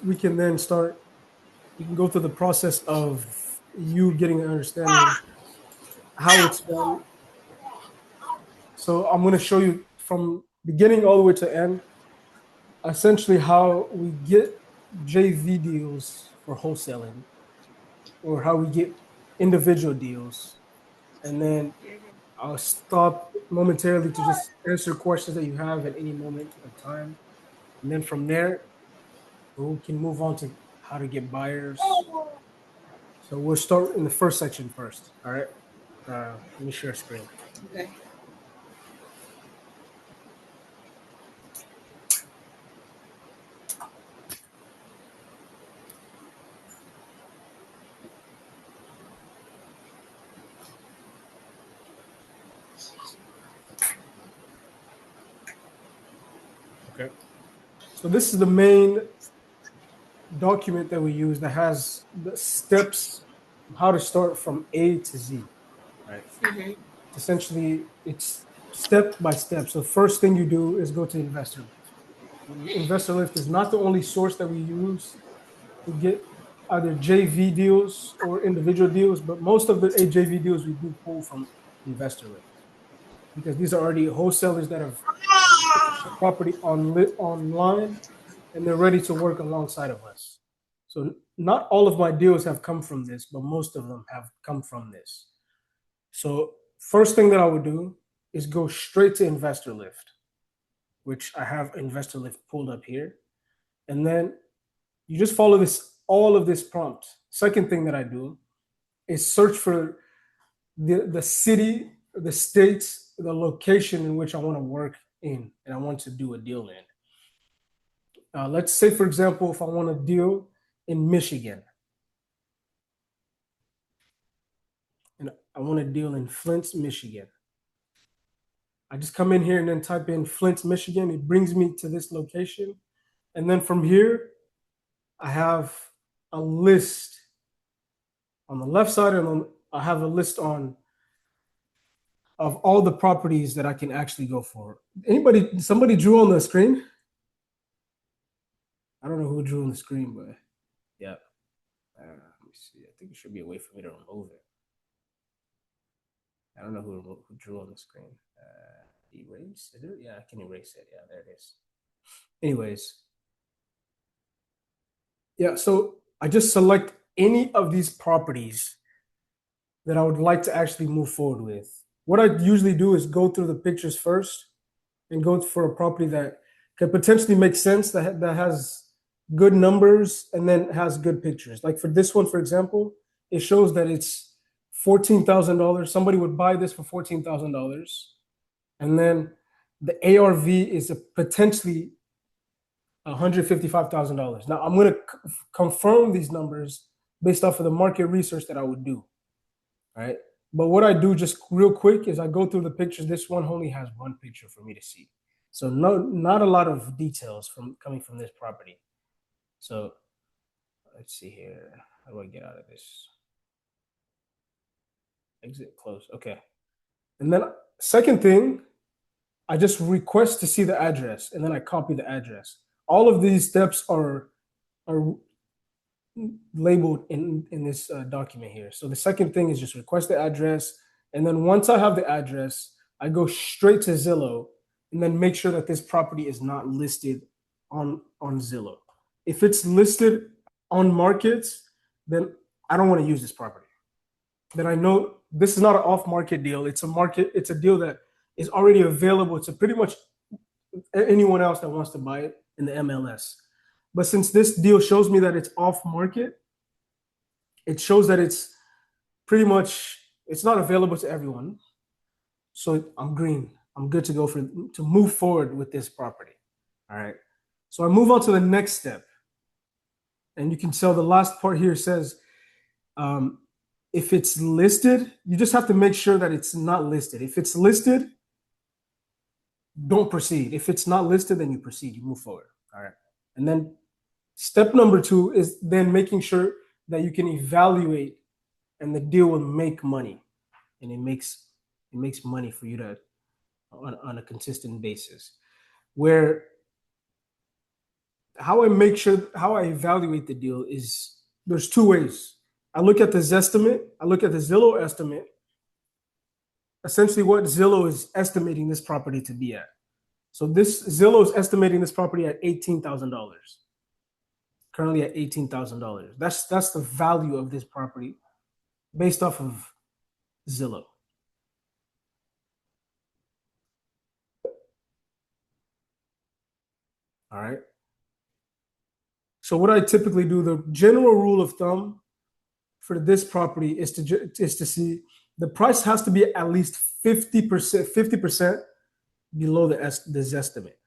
we can then start. You can go through the process of you getting an understanding how it's done. So I'm going to show you from beginning all the way to end, essentially how we get JV deals for wholesaling, or how we get individual deals, and then I'll stop momentarily to just answer questions that you have at any moment of time. And then from there, we can move on to how to get buyers. So we'll start in the first section first. All right. Let me share screen. Okay. Okay. So this is the main document that we use that has the steps how to start from A to Z. Right. Mm-hmm. Essentially, it's step by step. So first thing you do is go to Investor Lift. Investor Lift is not the only source that we use to get either JV deals or individual deals, but most of the JV deals we do pull from Investor Lift because these are already wholesalers that have property online and they're ready to work alongside of us. So not all of my deals have come from this, but most of them have come from this. So first thing that I would do is go straight to Investor Lift, which I have Investor Lift pulled up here. And then you just follow all of this prompt. Second thing that I do is search for the city, the states, the location in which I want to work in and I want to do a deal in. Let's say, for example, if I want to deal in Michigan and I want to deal in Flint, Michigan, I just come in here and then type in Flint, Michigan. It brings me to this location. And then from here, I have a list on the left side, and I have a list on of all the properties that I can actually go for. Somebody drew on the screen? I don't know who drew on the screen, but yeah. Let me see. I think it should be a way for me to remove it. I don't know who drew on the screen. Erase? Is it? Yeah, I can erase it. Yeah, there it is. Anyways, yeah, so I just select any of these properties that I would like to actually move forward with. What I usually do is go through the pictures first and go for a property that could potentially make sense, that has good numbers and then has good pictures. Like for this one, for example, it shows that it's $14,000. Somebody would buy this for $14,000. And then the ARV is a potentially $155,000. Now I'm going to confirm these numbers based off of the market research that I would do. Right. But what I do just real quick is I go through the pictures. This one only has one picture for me to see. So not a lot of details coming from this property. So let's see here. How do I get out of this? Exit close. Okay. And then second thing, I just request to see the address and then I copy the address. All of these steps are labeled in this document here. So the second thing is just request the address. And then once I have the address, I go straight to Zillow and then make sure that this property is not listed on Zillow. If it's listed on markets, then I don't want to use this property. Then I know this is not an off-market deal. It's a deal that is already available to pretty much anyone else that wants to buy it in the MLS. But since this deal shows me that it's off market, it shows that it's not available to everyone. So I'm green. I'm good to go to move forward with this property. All right. So I move on to the next step. And you can tell the last part here says if it's listed, you just have to make sure that it's not listed. If it's listed, don't proceed. If it's not listed, then you proceed. You move forward. All right. And then step number 2 is then making sure that you can evaluate and the deal will make money. And it makes money for you to on a consistent basis. Where how I make sure, how I evaluate the deal is there's two ways. I look at the Zestimate, I look at the Zillow estimate, essentially what Zillow is estimating this property to be at. So this Zillow is estimating this property at $18,000. Currently at $18,000. That's the value of this property based off of Zillow. All right. So what I typically do, the general rule of thumb for this property is to see the price has to be at least 50% below this estimate.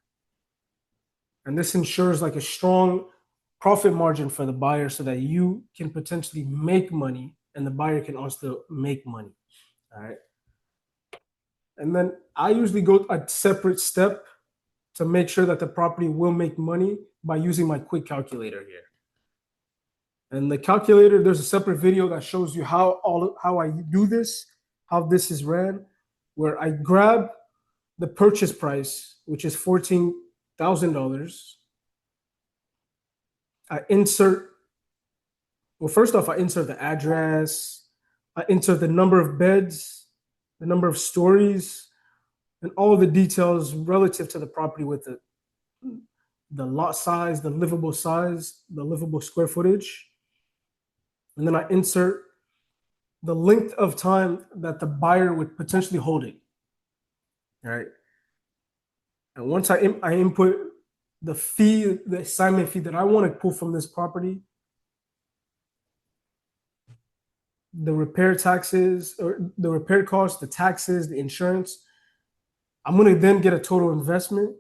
And this ensures like a strong profit margin for the buyer so that you can potentially make money and the buyer can also make money. All right. And then I usually go a separate step to make sure that the property will make money by using my quick calculator here. And the calculator, there's a separate video that shows you how I do this, how this is ran, where I grab the purchase price, which is $14,000. I insert, well, first off, I insert the address, I insert the number of beds, the number of stories, and all the details relative to the property with the lot size, the livable square footage. And then I insert the length of time that the buyer would potentially hold it. All right. And once I input the fee, the assignment fee that I want to pull from this property, the repair taxes or the repair costs, the taxes, the insurance, I'm going to then get a total investment.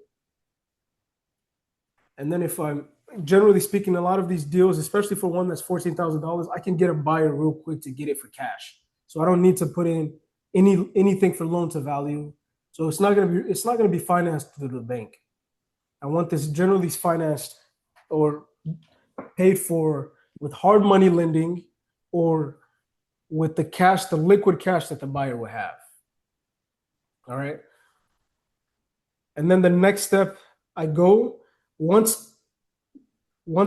And then if I'm generally speaking, a lot of these deals, especially for one that's $14,000, I can get a buyer real quick to get it for cash. So I don't need to put in anything for loan to value. So it's not going to be financed through the bank. I want this generally financed or paid for with hard money lending or with the cash, the liquid cash that the buyer will have. All right. And then the next step, I go once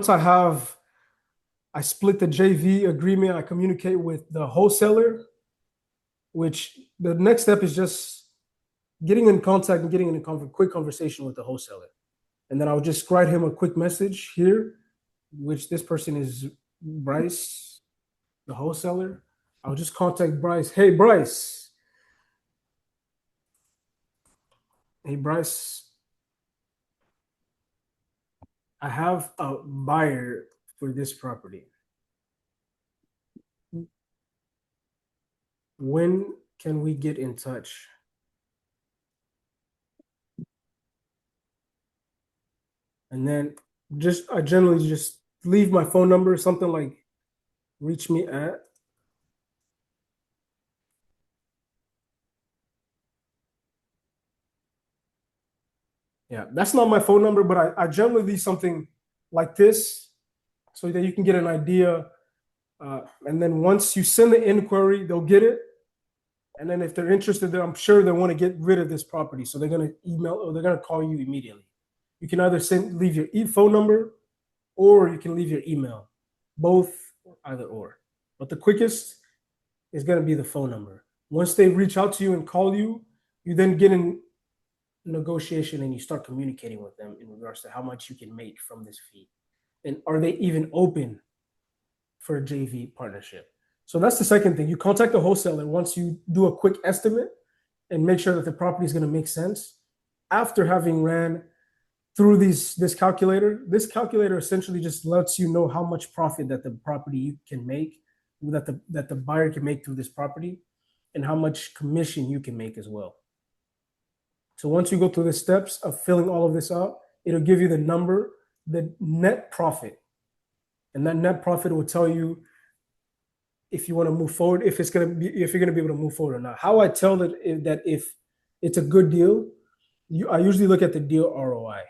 I split the JV agreement, I communicate with the wholesaler, which the next step is just getting in contact and getting in a quick conversation with the wholesaler. And then I'll just write him a quick message here, which this person is Bryce, the wholesaler. I'll just contact Bryce. Hey, Bryce. I have a buyer for this property. When can we get in touch? And then I generally just leave my phone number, something like reach me at. Yeah, that's not my phone number, but I generally leave something like this so that you can get an idea. And then once you send the inquiry, they'll get it. And then if they're interested, I'm sure they want to get rid of this property. So they're going to email or they're going to call you immediately. You can either leave your phone number or you can leave your email, both, either or. But the quickest is going to be the phone number. Once they reach out to you and call you, you then get in negotiation and you start communicating with them in regards to how much you can make from this fee. And are they even open for a JV partnership? So that's the second thing. You contact the wholesaler once you do a quick estimate and make sure that the property is going to make sense. After having ran through this calculator essentially just lets you know how much profit that the property can make, that the buyer can make through this property, and how much commission you can make as well. So once you go through the steps of filling all of this out, it'll give you the number, the net profit. And that net profit will tell you if you want to move forward, if you're going to be able to move forward or not. How I tell that if it's a good deal, I usually look at the deal ROI.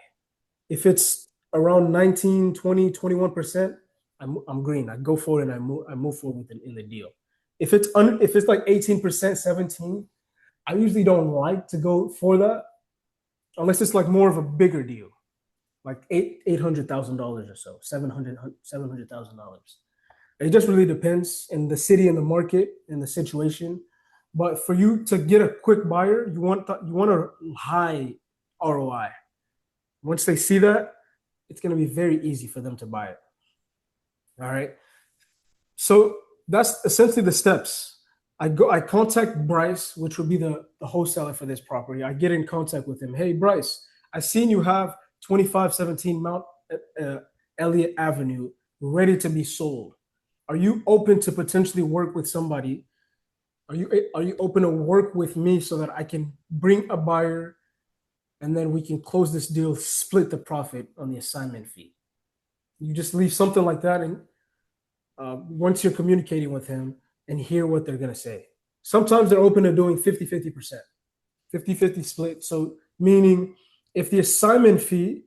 If it's around 19, 20, 21%, I'm green. I go forward and I move forward in the deal. If it's like 18%, 17, I usually don't like to go for that unless it's like more of a bigger deal. like $800,000 or so, $700,000. It just really depends in the city and the market and the situation. But for you to get a quick buyer, you want a high ROI. Once they see that, it's going to be very easy for them to buy it. All right. So that's essentially the steps. I contact Bryce, which would be the wholesaler for this property. I get in contact with him. Hey, Bryce, I seen you have 2517 Mount Elliott Avenue ready to be sold. Are you open to potentially work with somebody? Are you open to work with me so that I can bring a buyer and then we can close this deal, split the profit on the assignment fee? You just leave something like that, and once you're communicating with him and hear what they're going to say. Sometimes they're open to doing 50-50%, 50-50 split. So meaning if the assignment fee,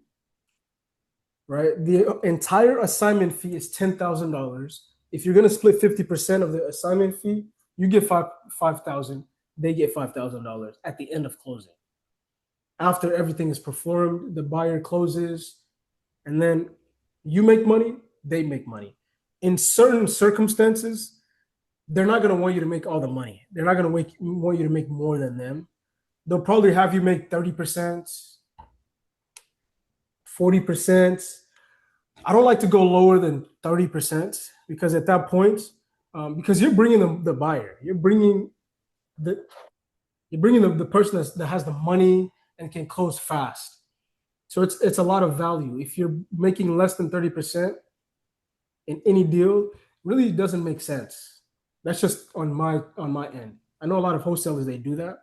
right, the entire assignment fee is $10,000. If you're going to split 50% of the assignment fee, you get $5,000, they get $5,000 at the end of closing. After everything is performed, the buyer closes, and then you make money, they make money. In certain circumstances, they're not going to want you to make all the money. They're not going to want you to make more than them. They'll probably have you make 30%, 40%. I don't like to go lower than 30% because at that point, because you're bringing the buyer, you're bringing the person that has the money and can close fast. So it's a lot of value. If you're making less than 30% in any deal, really doesn't make sense. That's just on my end. I know a lot of wholesalers, they do that,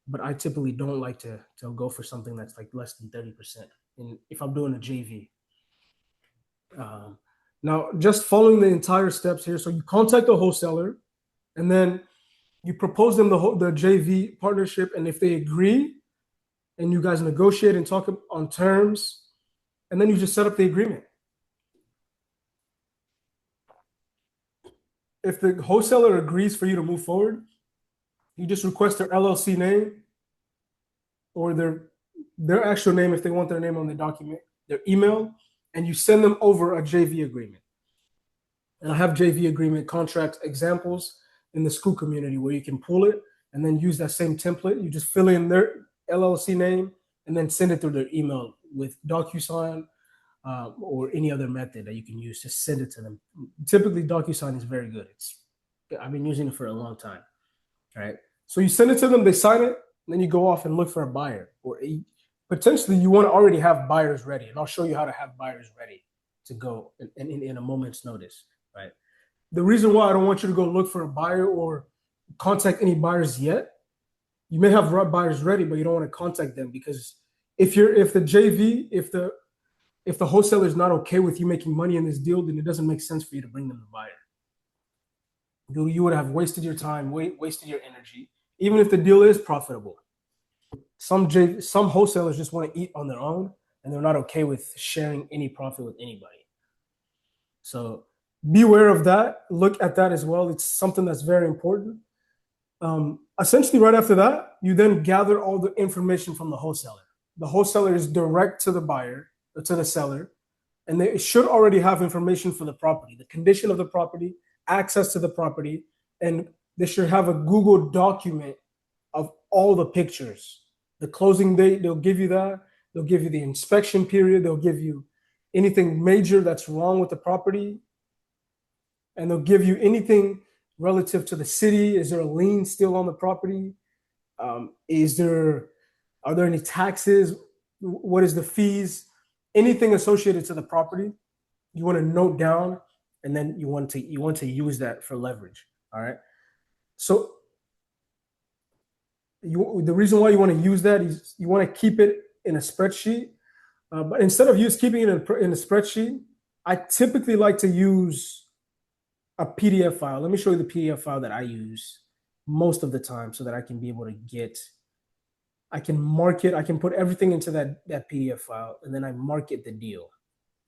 but I typically don't like to go for something that's like less than 30%. And if I'm doing a JV. Now, just following the entire steps here. So you contact the wholesaler, and then you propose them the JV partnership, and if they agree, and you guys negotiate and talk on terms, and then you just set up the agreement. If the wholesaler agrees for you to move forward, you just request their LLC name or their actual name if they want their name on the document, their email, and you send them over a JV agreement. And I have JV agreement contract examples in the Skool community where you can pull it and then use that same template. You just fill in their LLC name and then send it through their email with DocuSign or any other method that you can use to send it to them. Typically, DocuSign is very good. I've been using it for a long time. All right. So you send it to them, they sign it, and then you go off and look for a buyer. Or potentially you want to already have buyers ready. And I'll show you how to have buyers ready to go in a moment's notice. Right. The reason why I don't want you to go look for a buyer or contact any buyers yet, you may have buyers ready, but you don't want to contact them because if the wholesaler is not okay with you making money in this deal, then it doesn't make sense for you to bring them the buyer. You would have wasted your time, wasted your energy, even if the deal is profitable. Some wholesalers just want to eat on their own, and they're not okay with sharing any profit with anybody. So beware of that. Look at that as well. It's something that's very important. Essentially, right after that, you then gather all the information from the wholesaler. The wholesaler is direct to the buyer, or to the seller, and they should already have information for the property, the condition of the property, access to the property, and they should have a Google document of all the pictures. The closing date, they'll give you that. They'll give you the inspection period. They'll give you anything major that's wrong with the property. And they'll give you anything relative to the city. Is there a lien still on the property? Are there any taxes? What is the fees? Anything associated to the property, you want to note down, and then you want to use that for leverage. All right. So the reason why you want to use that is you want to keep it in a spreadsheet. But instead of keeping it in a spreadsheet, I typically like to use a PDF file. Let me show you the PDF file that I use most of the time so that I can be able to I can mark it. I can put everything into that PDF file, and then I market the deal.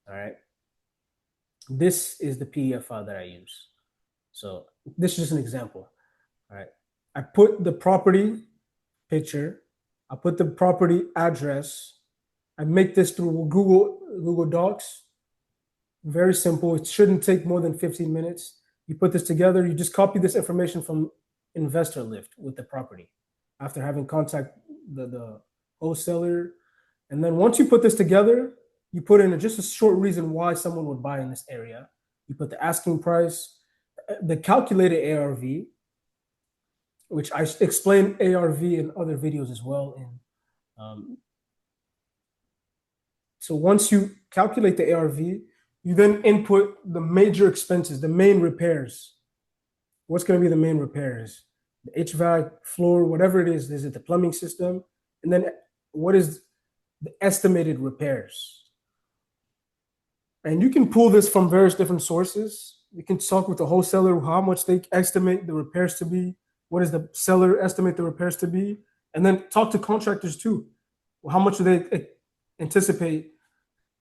All right. This is the PDF file that I use. So this is just an example. All right. I put the property picture. I put the property address. I make this through Google Docs. Very simple. It shouldn't take more than 15 minutes. You put this together. You just copy this information from Investor Lift with the property after having contact the wholesaler. And then once you put this together, you put in just a short reason why someone would buy in this area. You put the asking price, the calculated ARV, which I explain ARV in other videos as well. So once you calculate the ARV, you then input the major expenses, the main repairs. What's going to be the main repairs? The HVAC, floor, whatever it is. Is it the plumbing system? And then what is the estimated repairs? And you can pull this from various different sources. You can talk with the wholesaler how much they estimate the repairs to be. What does the seller estimate the repairs to be? And then talk to contractors too. How much do they anticipate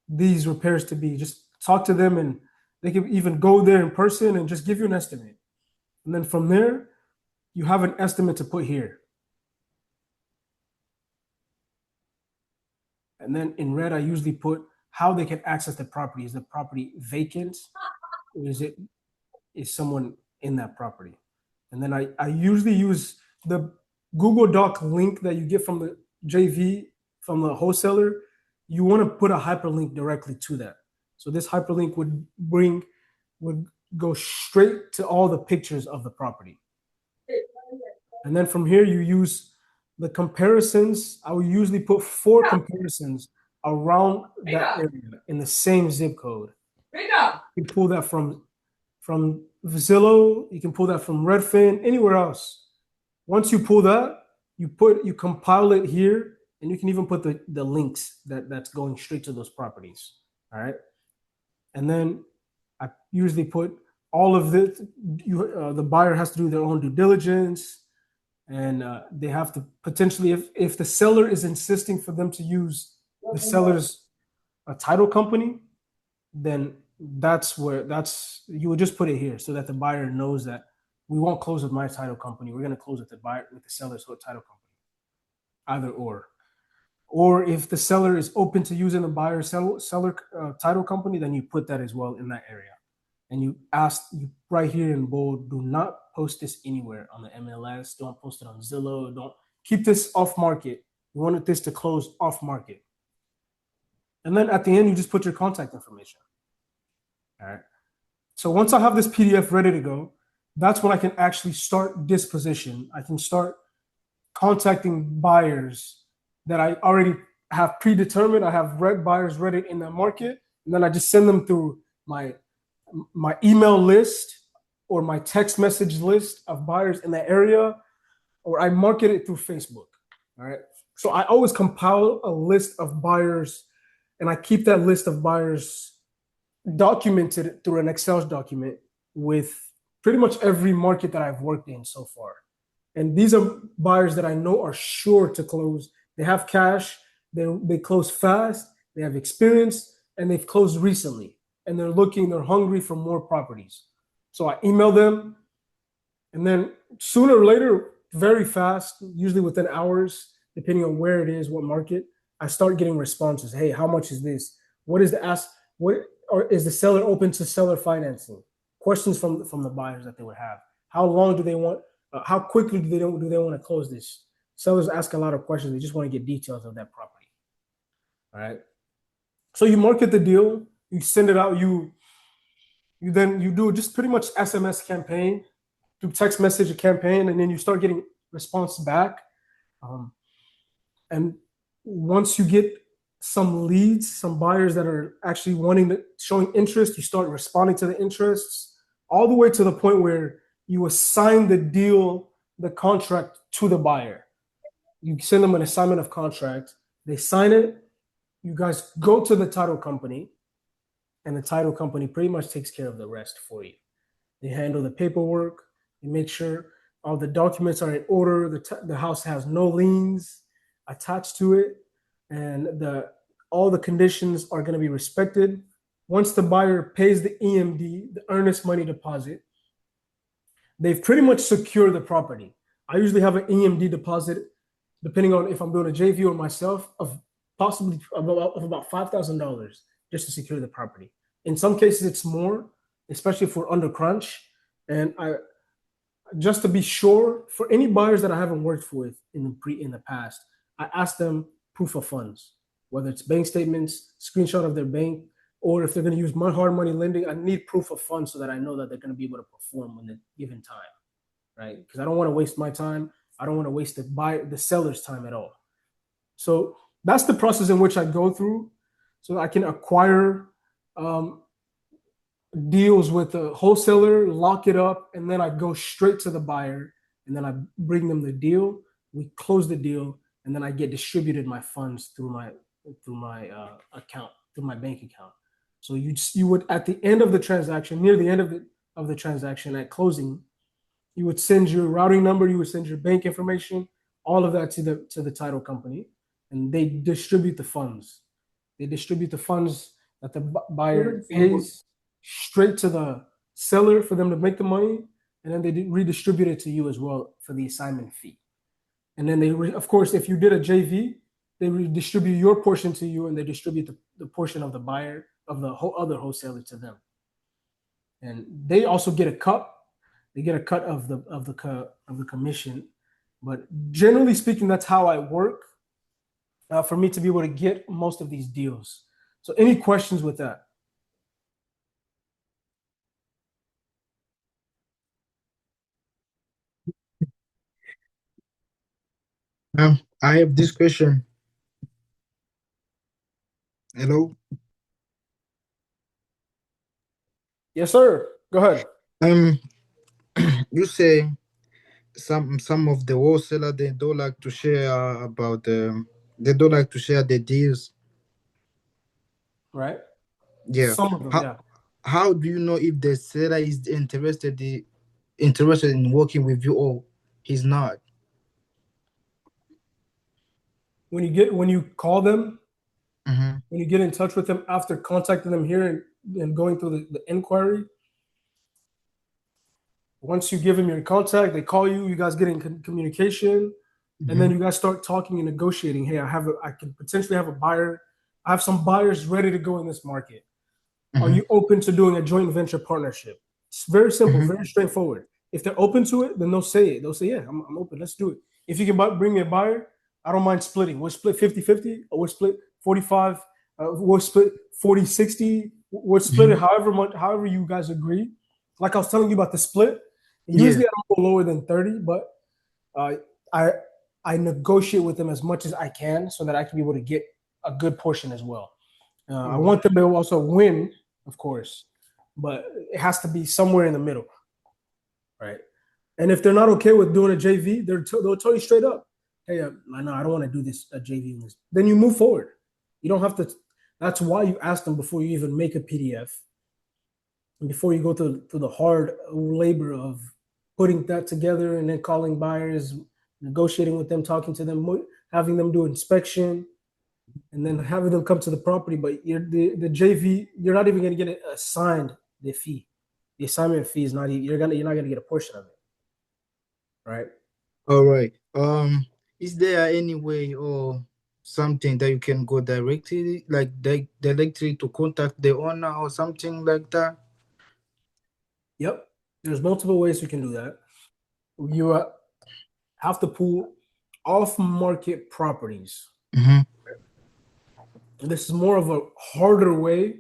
these repairs to be? Just talk to them, and they can even go there in person and just give you an estimate. And then from there, you have an estimate to put here. And then in red, I usually put how they can access the property. Is the property vacant? Or is someone in that property? And then I usually use the Google Doc link that you get from the JV, from the wholesaler. You want to put a hyperlink directly to that. So this hyperlink would go straight to all the pictures of the property. And then from here, you use the comparisons. I will usually put 4 comparisons around that area in the same zip code. You can pull that from Zillow. You can pull that from Redfin, anywhere else. Once you pull that, you compile it here, and you can even put the links that's going straight to those properties. All right. And then I usually put all of this. The buyer has to do their own due diligence, and they have to potentially, if the seller is insisting for them to use the seller's title company, then you would just put it here so that the buyer knows that we won't close with my title company. We're going to close with the seller's title company, either or. Or if the seller is open to using the buyer seller title company, then you put that as well in that area. And you right here in bold, do not post this anywhere on the MLS. Don't post it on Zillow. Don't keep this off market. You wanted this to close off market. And then at the end, you just put your contact information. All right. So once I have this PDF ready to go, that's when I can actually start disposition. I can start contacting buyers that I already have predetermined. I have buyers ready in the market, and then I just send them through my email list or my text message list of buyers in that area, or I market it through Facebook. All right. So I always compile a list of buyers, and I keep that list of buyers documented through an Excel document with pretty much every market that I've worked in so far. And these are buyers that I know are sure to close. They have cash, they close fast, they have experience, and they've closed recently. And they're hungry for more properties. So I email them, and then sooner or later, very fast, usually within hours, depending on where it is, what market, I start getting responses. Hey, how much is this? What is the ask? Or is the seller open to seller financing? Questions from the buyers that they would have. How long do they want? How quickly do they want to close this? Sellers ask a lot of questions. They just want to get details of that property. All right. So you market the deal, you send it out, you do just pretty much SMS campaign, do text message campaign, and then you start getting response back. And once you get some leads, some buyers that are actually showing interest, you start responding to the interests, all the way to the point where you assign the deal, the contract to the buyer. You send them an assignment of contract, they sign it, you guys go to the title company, and the title company pretty much takes care of the rest for you. They handle the paperwork, they make sure all the documents are in order, the house has no liens attached to it, and all the conditions are going to be respected. Once the buyer pays the EMD, the earnest money deposit, they've pretty much secured the property. I usually have an EMD deposit, depending on if I'm doing a JV or myself, of possibly about $5,000 just to secure the property. In some cases, it's more, especially if we're under crunch. And I just to be sure, for any buyers that I haven't worked with in the past, I ask them proof of funds, whether it's bank statements, screenshot of their bank, or if they're going to use my hard money lending, I need proof of funds so that I know that they're going to be able to perform when the given time, right? Because I don't want to waste my time. I don't want to waste the seller's time at all. So that's the process in which I go through, so I can acquire um, deals with the wholesaler, lock it up, and then I go straight to the buyer, and then I bring them the deal. We close the deal, and then I get distributed my funds through my account, through my bank account. So you would, at the end of the transaction, near the end of the transaction at closing, you would send your routing number, you would send your bank information, all of that to the title company, and they distribute the funds. They distribute the funds that the buyer pays straight to the seller for them to make the money, and then they redistribute it to you as well for the assignment fee. And then of course, if you did a JV, they redistribute your portion to you, and they distribute the portion of the buyer of the whole other wholesaler to them. And they also get a cut. They get a cut of the commission. But generally speaking, that's how I work for me to be able to get most of these deals. So, any questions with that? I have this question. Hello. Yes, sir. Go ahead. Um, you say some of the wholesaler they don't like to share about they don't like to share the deals. Right. Yeah. Some of them, How yeah. how do you know if the seller is interested in working with you or he's not? When you call them, Mm-hmm. when you get in touch with them after contacting them here and going through the inquiry, once you give them your contact, they call you. You guys get in communication, and then Mm-hmm. you guys start talking and negotiating. Hey, I can potentially have a buyer. I have some buyers ready to go in this market. Are Mm-hmm. you open to doing a joint venture partnership? It's very simple, Mm-hmm. very straightforward. If they're open to it, then they'll say it. They'll say, yeah, I'm open. Let's do it. If you can bring me a buyer, I don't mind splitting. We'll split 50-50, or we'll split 45, we'll split 40-60. We'll split it Mm-hmm. however you guys agree. Like I was telling you about the split, Yeah. usually I don't go lower than 30, but uh, I I negotiate with them as much as I can so that I can be able to get a good portion as well. I Oh. want them to also win, of course, but it has to be somewhere in the middle, right? And if they're not okay with doing a JV, they'll tell you straight up, "Hey, no, I don't want to do this a JV." Then you move forward. You don't have to. That's why you ask them before you even make a PDF, and before you go through the hard labor of putting that together and then calling buyers, negotiating with them, talking to them, having them do inspection, and then having them come to the property. But the JV, you're not even going to get assigned the fee. The assignment fee is not even, you're not gonna get a portion of it, right? All right. Is there any way or something that you can go directly, like directly to contact the owner or something like that? Yep. There's multiple ways you can do that. You have to pull off market properties. Mm-hmm. This is more of a harder way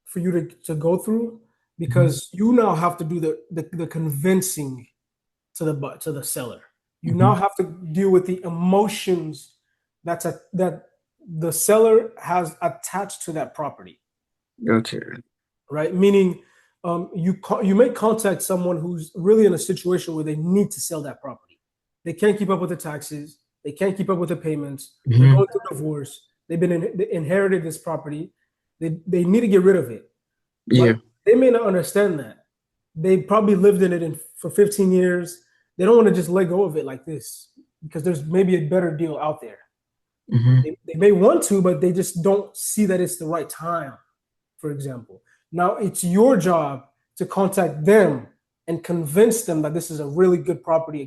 for you to go through Mm-hmm. because you now have to do the convincing to the seller. You Mm-hmm. now have to deal with the emotions that the seller has attached to that property, Okay. right? Meaning, you may contact someone who's really in a situation where they need to sell that property. They can't keep up with the taxes. They can't keep up with the payments. They're Mm-hmm. going through divorce. They inherited this property. They need to get rid of it, Yeah. but they may not understand that. They probably lived in it for 15 years. They don't want to just let go of it like this because there's maybe a better deal out there. Mm-hmm. They may want to, but they just don't see that it's the right time, for example. Now it's your job to contact them and convince them that this is a really good property,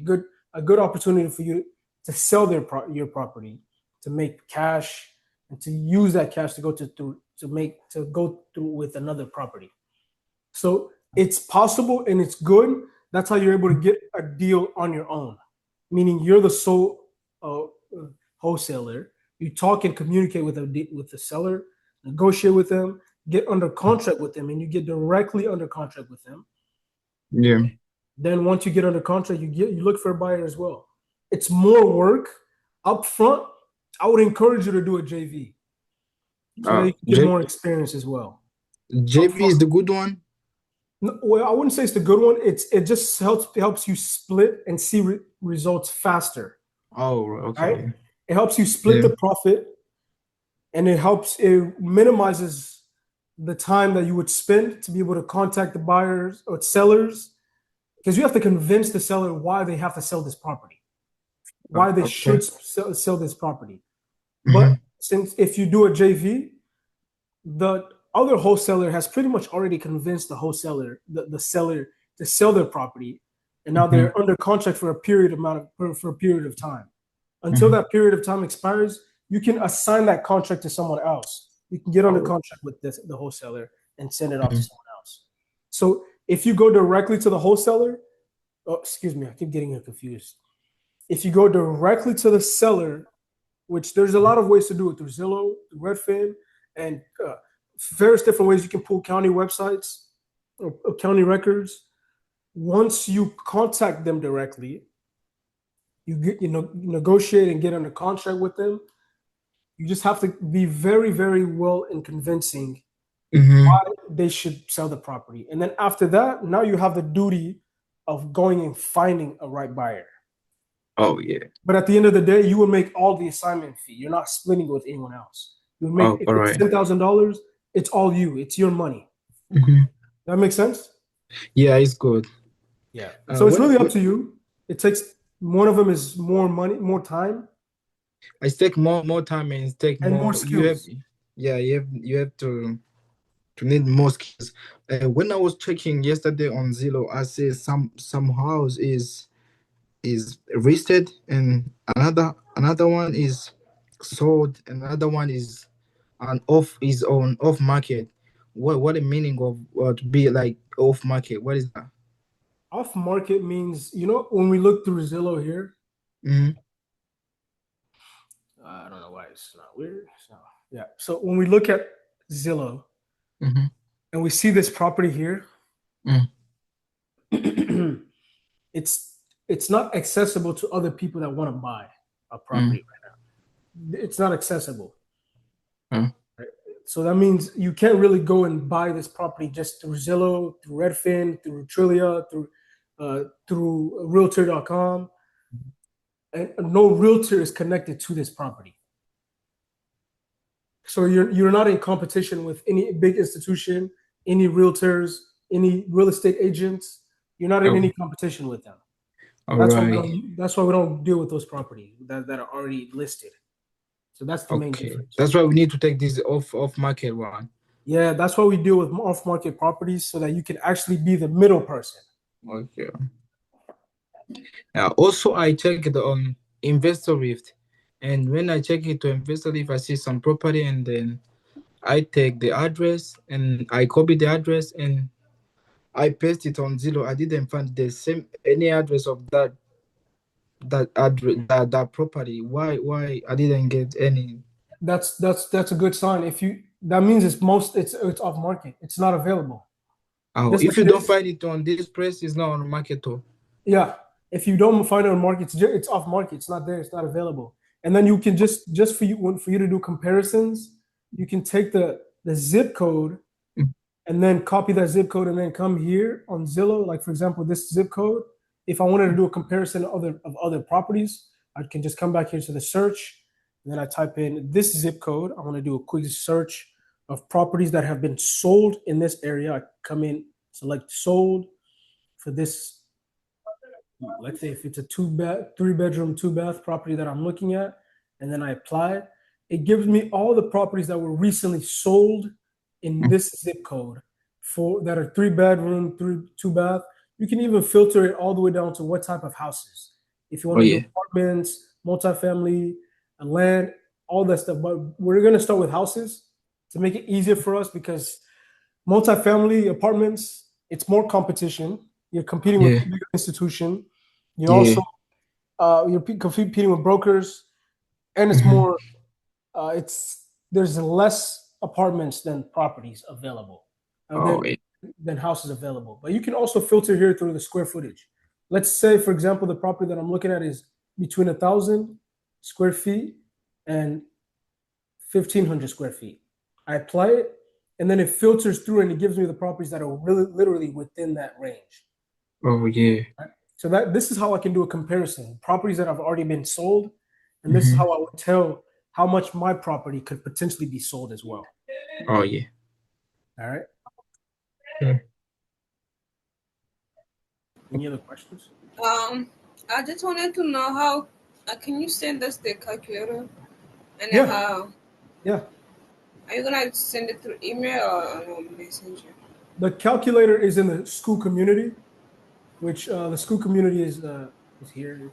a good opportunity for you to sell your property, to make cash, and to use that cash to go through with another property. So it's possible and it's good. That's how you're able to get a deal on your own, meaning you're the sole wholesaler. You talk and communicate with the seller, negotiate with them, get under contract with them, and you get directly under contract with them. Yeah. Then once you get under contract, you look for a buyer as well. It's more work up front. I would encourage you to do a JV so that you can get J more experience as well. Up JV is front. the good one. No, well, I wouldn't say it's the good one. It just helps you split and see results faster, Oh, right? okay. It helps you split Yeah. the profit, and it minimizes the time that you would spend to be able to contact the buyers or sellers, because you have to convince the seller why they have to sell this property, why they Okay. should sell this property. But Mm-hmm. since if you do a JV, the other wholesaler has pretty much already convinced the seller to sell their property, and now Mm-hmm. they're under contract for a period of time. Until Mm-hmm. that period of time expires, you can assign that contract to someone else. You can get under Oh. contract with the wholesaler and send it off to someone else. So if you go directly to the wholesaler, oh, excuse me, I keep getting confused. If you go directly to the seller, which there's a lot of ways to do it through Zillow, through Redfin, and various different ways you can pull county websites or county records. Once you contact them directly, you negotiate and get under contract with them. You just have to be very, very well in convincing Mm-hmm. why they should sell the property. And then after that, now you have the duty of going and finding a right buyer. Oh, yeah. But at the end of the day, you will make all the assignment fee. You're not splitting it with anyone else. You make Oh, if all it's right. $10,000, it's all you. It's your money. Mm-hmm. That makes sense? Yeah, it's good. Yeah. So it's When really up to you. It takes one of them is more money, more time, I take more time and it take and more more. You have, skills. yeah, you have to need more skills. When I was checking yesterday on Zillow, I see some house is listed and another one is sold, another one is on off market. What the meaning of to be like off market? What is that? Off market means, when we look through Zillow here, Mm-hmm. I don't know why it's not weird. So, yeah. So when we look at Zillow Mm-hmm. and we see this property here, Mm-hmm. it's it's not accessible to other people that want to buy a property right now. It's not accessible. Mm-hmm. Right? So that means you can't really go and buy this property just through Zillow, through Redfin, through Trillia, through Realtor.com, and no realtor is connected to this property. So you're not in competition with any big institution, any realtors, any real estate agents. You're not in Oh, any competition with them. all That's why we right. don't. That's why we don't deal with those properties that are already listed. So that's the main Okay. difference. That's why we need to take this off market one. Yeah, that's why we deal with off market properties so that you can actually be the middle person. Okay. Also, I checked on Investor Rift, and when I check it to Investor Rift, I see some property, and then I take the address and I copy the address and I paste it on Zillow. I didn't find the same any address of that address that property. Why I didn't get any? That's a good sign. If you that means it's off market. It's not available. Oh, Just if like you it don't is. find it on this place, it's not on market too. Yeah. If you don't find it on market, it's off market. It's not there. It's not available. And then you can just for you to do comparisons, you can take the zip code and then copy that zip code and then come here on Zillow. Like for example, this zip code. If I wanted to do a comparison of other properties, I can just come back here to the search, and then I type in this zip code. I want to do a quick search of properties that have been sold in this area. I come in, select sold for this. Let's say if it's a three bedroom, two bath property that I'm looking at, and then I apply, it gives me all the properties that were recently sold in this zip code for that are three bedroom, two bath. You can even filter it all the way down to what type of houses. If you Oh want to do yeah. apartments, multifamily, land, all that stuff. But we're gonna start with houses to make it easier for us because multifamily apartments, it's more competition. You're competing with Yeah. bigger institution. You Yeah. also you're competing with brokers, and it's Hmm. more it's there's less apartments than properties available, Oh, yeah. than houses available. But you can also filter here through the square footage. Let's say, for example, the property that I'm looking at is between 1,000 square feet and 1,500 square feet. I apply it, and then it filters through and it gives me the properties that are really literally within that range. Oh, yeah. Right? So that this is how I can do a comparison. Properties that have already been sold, and this is Hmm. how I would tell how much my property could potentially be sold as well. Oh, yeah. All right. Yeah. Any other questions? I just wanted to know how. Can you send us the calculator and then Yeah. how? Yeah. Are you gonna send it through email or on Messenger? The calculator is in the Skool community, which the Skool community is here.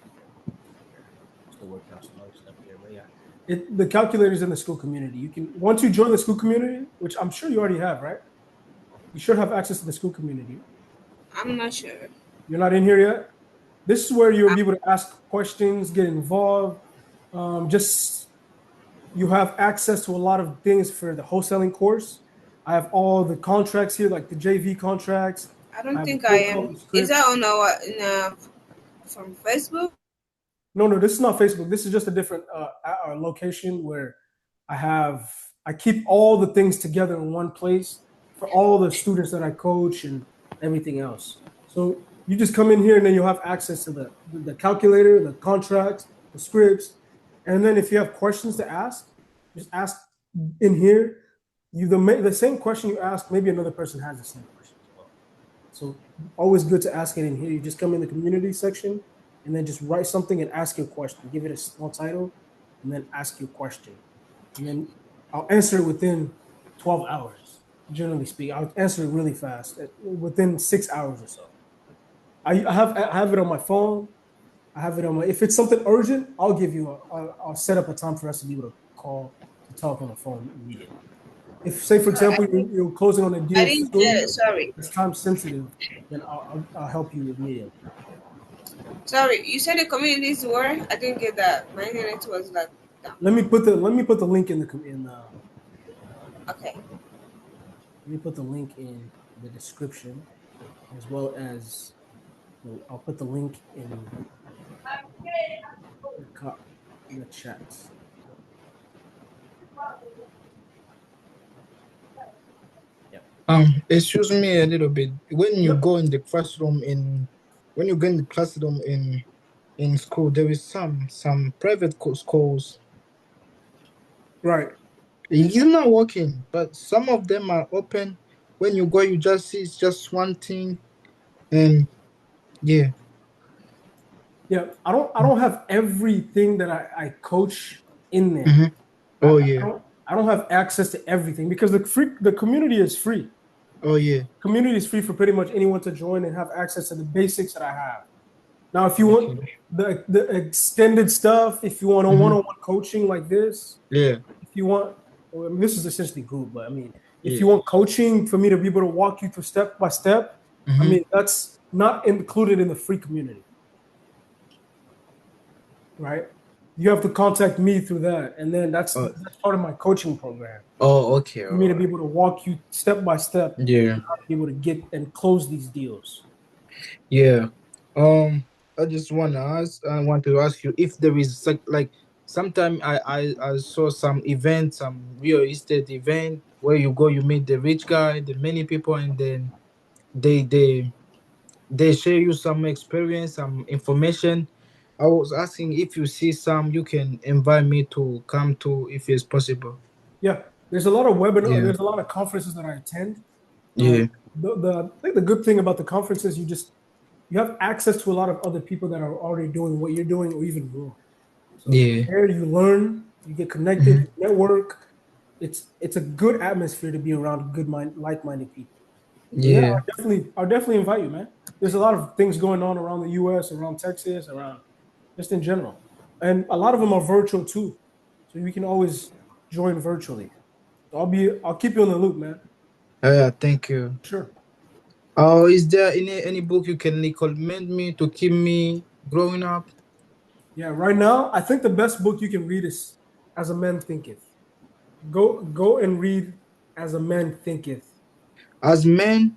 Still working on some other stuff here, but yeah, the calculator is in the Skool community. You can once you join the Skool community, which I'm sure you already have, right? You should have access to the Skool community. I'm not sure. You're not in here yet. This is where you'll be able to ask questions, get involved. Just you have access to a lot of things for the wholesaling course. I have all the contracts here, like the JV contracts. I I don't have the think I cold call am. Is that scripts. on our from Facebook? No, no, this is not Facebook. This is just a different location where I have I keep all the things together in one place for all the students that I coach and everything else. So you just come in here and then you'll have access to the calculator, the contracts, the scripts, and then if you have questions to ask, just ask in here. The same question you ask, maybe another person has the same question as well. So always good to ask it in here. You just come in the community section and then just write something and ask your question. Give it a small title and then ask your question. And then I'll answer it within 12 hours. Generally speaking, I'll answer it really fast, within 6 hours or so. I have it on my phone. I have it on my. If it's something urgent, I'll give you. I'll set up a time for us to be able to call to talk on the phone immediately. If, say, for Sorry, example, you're closing on a I deal didn't get it. soon, Sorry, it's time sensitive, then I'll help you immediately. sorry. You said the community is where? I didn't get that. My internet was like down. Let me put the link Okay. let me put the link in the description as well as I'll put the link in the in the chat. Yep. Excuse me a little bit. When you Yep. go in the classroom when you go in the classroom in school, there is some private schools. Right. It's not working, but some of them are open. When you go, you just see it's just one thing, and yeah. Yeah. I don't have everything that I coach in there. Mm-hmm. I, Oh I yeah. don't I don't have access to everything because the community is free. Oh yeah. Community is free for pretty much anyone to join and have access to the basics that I have. Now, if you want Okay. the extended stuff, if you want a Mm-hmm. one-on-one coaching like this, Yeah. if you want, well, I mean, this is essentially group, but I mean, if you Yeah. want coaching for me to be able to walk you through step by step, I Mm-hmm. mean, that's not included in the free community, right? You have to contact me through that, and then Oh. that's part of my coaching program Oh. Okay. for me All to be right. able to walk you step by step Yeah. and how to be able to get and close these deals. Yeah. I just want to ask. I want to ask you if there is like sometime I saw some event, some real estate event where you go, you meet the rich guy, the many people, and then they they they share you some experience, some information. I was asking if you see some, you can invite me to come to if it's possible. Yeah, there's a lot of webinar. Yeah. There's a lot of conferences that I attend. Um, Yeah. I think the good thing about the conference is you have access to a lot of other people that are already doing what you're doing or even more. So Yeah. there you learn, you get connected, Hmm. you network. It's a good atmosphere to be around like-minded people. So yeah, Yeah. I'll definitely invite you, man. There's a lot of things going on around the U.S., around Texas, around just in general, and a lot of them are virtual too. So you can always join virtually. I'll keep you in the loop, man. Thank you. Sure. Is there any book you can recommend me to keep me growing up? Yeah, right now, I think the best book you can read is As a Man Thinketh. Go and read As a Man Thinketh. As men,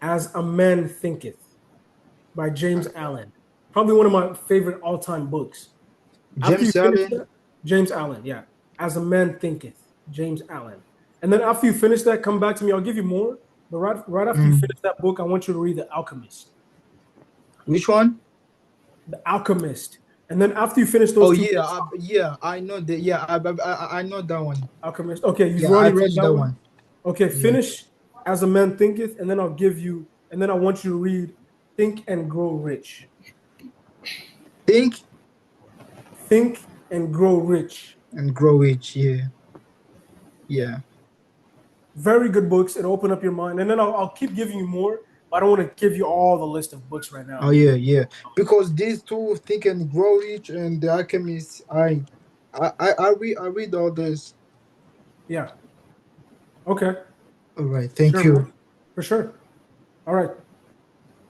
As a Man Thinketh by James Allen. Probably one of my favorite all-time books. After you James finish Allen. that, James Allen, yeah. As a Man Thinketh, James Allen. And then after you finish that, come back to me. I'll give you more. But right after you Mm. finish that book, I want you to read The Alchemist. Which one? The Alchemist. And then after you finish those Oh two yeah, books, yeah, I know that. Yeah, I know that one. Alchemist. Okay, you've Yeah, I already read finished that that one. one. Okay, Yeah. finish As a Man Thinketh, and then I'll give you, and then I want you to read Think and Grow Rich. Think Think and Grow Rich. and Grow Rich. Yeah, yeah. Very good books. It'll open up your mind. And then I'll keep giving you more, but I don't want to give you all the list of books right Oh now. yeah, yeah. Because these two, Think and Grow Rich and The Alchemist, I read all this. Yeah. Okay. All right. Sure, Thank you. man. For sure. All right.